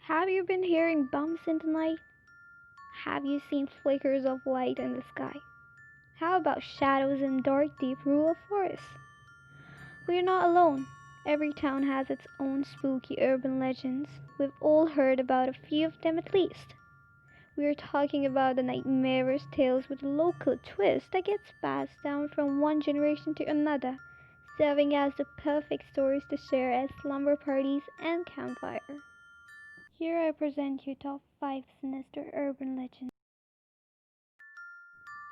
Have you been hearing bumps in the night? Have you seen flickers of light in the sky? How about shadows in dark, deep rural forests? We're not alone. Every town has its own spooky urban legends. We've all heard about a few of them at least. We're talking about the nightmarish tales with a local twist that gets passed down from one generation to another, serving as the perfect stories to share at slumber parties and campfire. Here I present you top 5 sinister urban legends.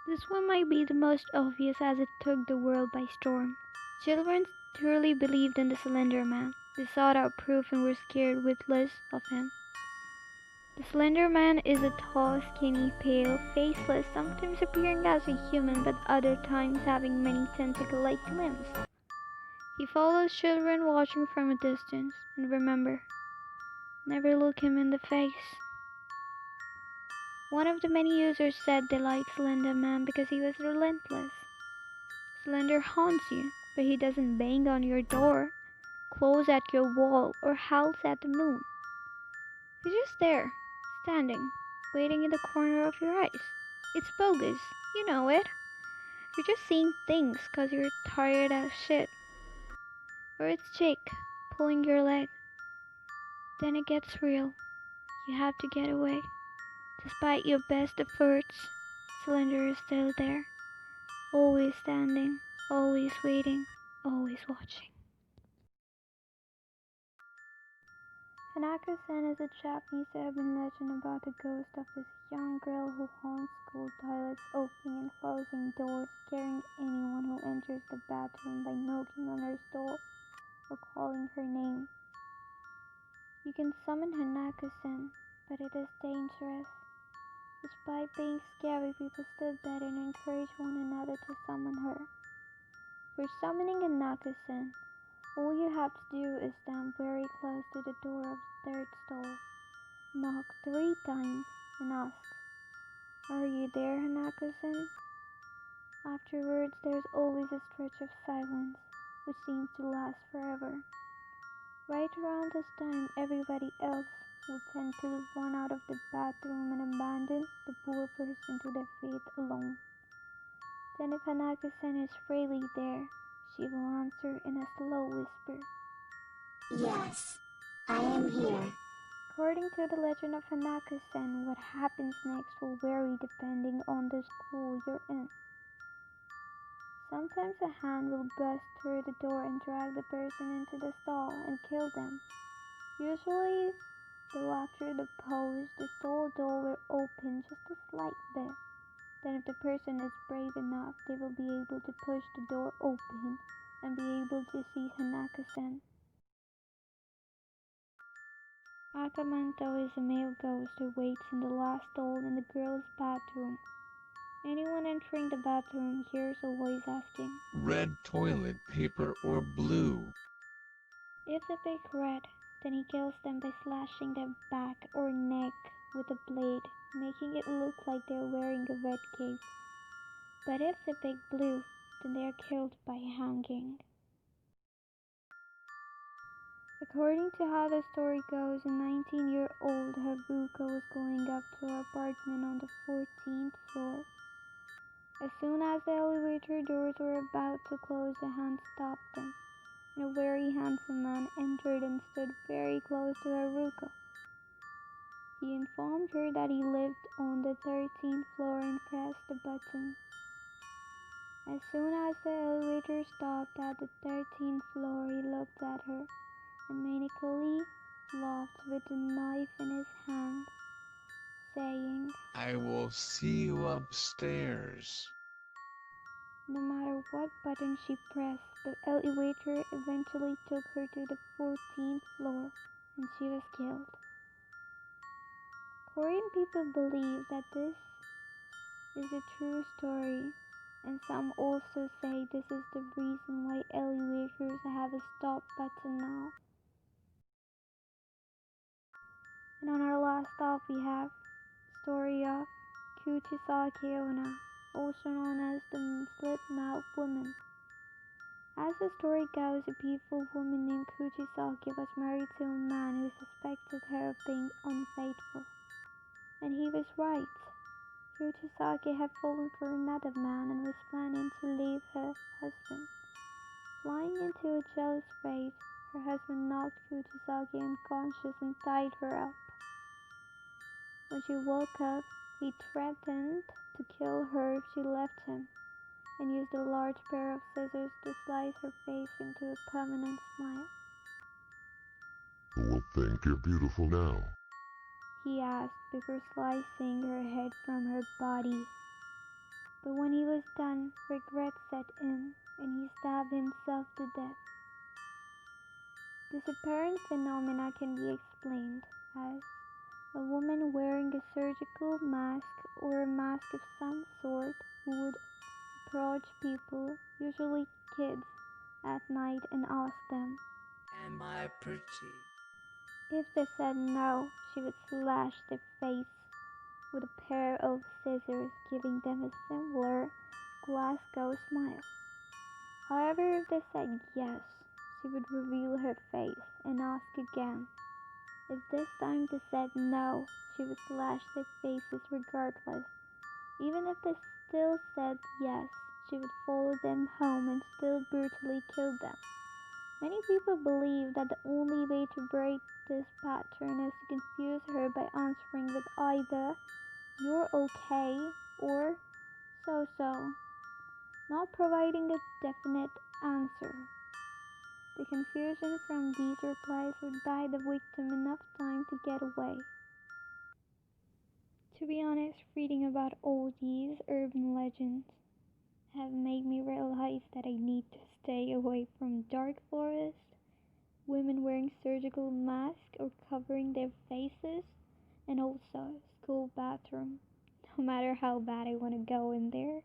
This one might be the most obvious as it took the world by storm. Children truly believed in the Slender Man. They sought out proof and were scared witless of him. The Slender Man is a tall, skinny, pale, faceless, sometimes appearing as a human but other times having many tentacle-like limbs. He follows children watching from a distance. And remember, never look him in the face. One of the many users said they liked Slender Man because he was relentless. Slender haunts you, but he doesn't bang on your door, claws at your wall, or howls at the moon. He's just there, standing, waiting in the corner of your eyes. It's bogus, you know it. You're just seeing things 'cause you're tired as shit. Or it's Jake, pulling your leg. Then it gets real. You have to get away. Despite your best efforts, Slender is still there. Always standing, always waiting, always watching. Hanakosen is a Japanese urban legend about the ghost of this young girl who haunts school toilets, opening and closing doors, scaring anyone who enters the bathroom by knocking on her door or calling her name. You can summon Hanakosen, but it is dangerous. Despite being scary, people still bet and encourage one another to summon her. For summoning Hanakosen, all you have to do is stand very close to the door of the third stall, knock 3 times, and ask, "Are you there, Hanakosen?" Afterwards, there's always a stretch of silence, which seems to last forever. Right around this time, everybody else would tend to run out of the bathroom and abandon the poor person to their fate alone. Then if Hanakosen is really there, she will answer in a slow whisper. Yes, I am here. According to the legend of Hanakosen, what happens next will vary depending on the school you're in. Sometimes a hand will bust through the door and drag the person into the stall and kill them. Usually, though after the pose, the stall door will open just a slight bit. Then if the person is brave enough, they will be able to push the door open and be able to see Hanakosen. Akamento is a male ghost who waits in the last stall in the girls' bathroom. Anyone entering the bathroom hears a voice asking, Red toilet paper or blue? if they pick red, then he kills them by slashing their back or neck with a blade, making it look like they're wearing a red cape. But if they pick blue, then they are killed by hanging. According to how the story goes, a 19-year-old Haruka was going up to her apartment on the 14th floor. As soon as the elevator doors were about to close, a hand stopped them, and a very handsome man entered and stood very close to Haruka. He informed her that he lived on the 13th floor and pressed the button. As soon as the elevator stopped at the 13th floor, he looked at her and manically laughed with a knife in his hand, saying, I will see you upstairs. no matter what button she pressed, the elevator eventually took her to the 14th floor and she was killed. Korean people believe that this is a true story, and some also say this is the reason why elevators have a stop button now. And on our last stop we have story of Kuchisake Onna, also known as the Slit Mouth Woman. As the story goes, a beautiful woman named Kuchisaki was married to a man who suspected her of being unfaithful. And he was right. Kuchisaki had fallen for another man and was planning to leave her husband. Flying into a jealous rage, her husband knocked Kuchisaki unconscious and tied her up. When she woke up, he threatened to kill her if she left him, and used a large pair of scissors to slice her face into a permanent smile. Who will think you're beautiful now? He asked before slicing her head from her body. But when he was done, regret set in, and he stabbed himself to death. This apparent phenomena can be explained as a woman wearing a surgical mask or a mask of some sort would approach people, usually kids, at night and ask them, Am I pretty? if they said no, she would slash their face with a pair of scissors, giving them a similar Glasgow smile. However, if they said yes, she would reveal her face and ask again. If this time they said no, she would slash their faces regardless. Even if they still said yes, she would follow them home and still brutally kill them. Many people believe that the only way to break this pattern is to confuse her by answering with either "you're okay" or "so so," not providing a definite answer. The confusion from these replies would buy the victim enough time to get away. To be honest, reading about all these urban legends have made me realize that I need to stay away from dark forests, women wearing surgical masks or covering their faces, and also school bathroom, no matter how bad I want to go in there.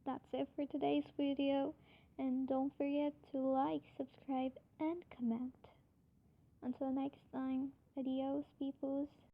That's it for today's video, and don't forget to like, subscribe, and comment. Until next time, adios, peoples.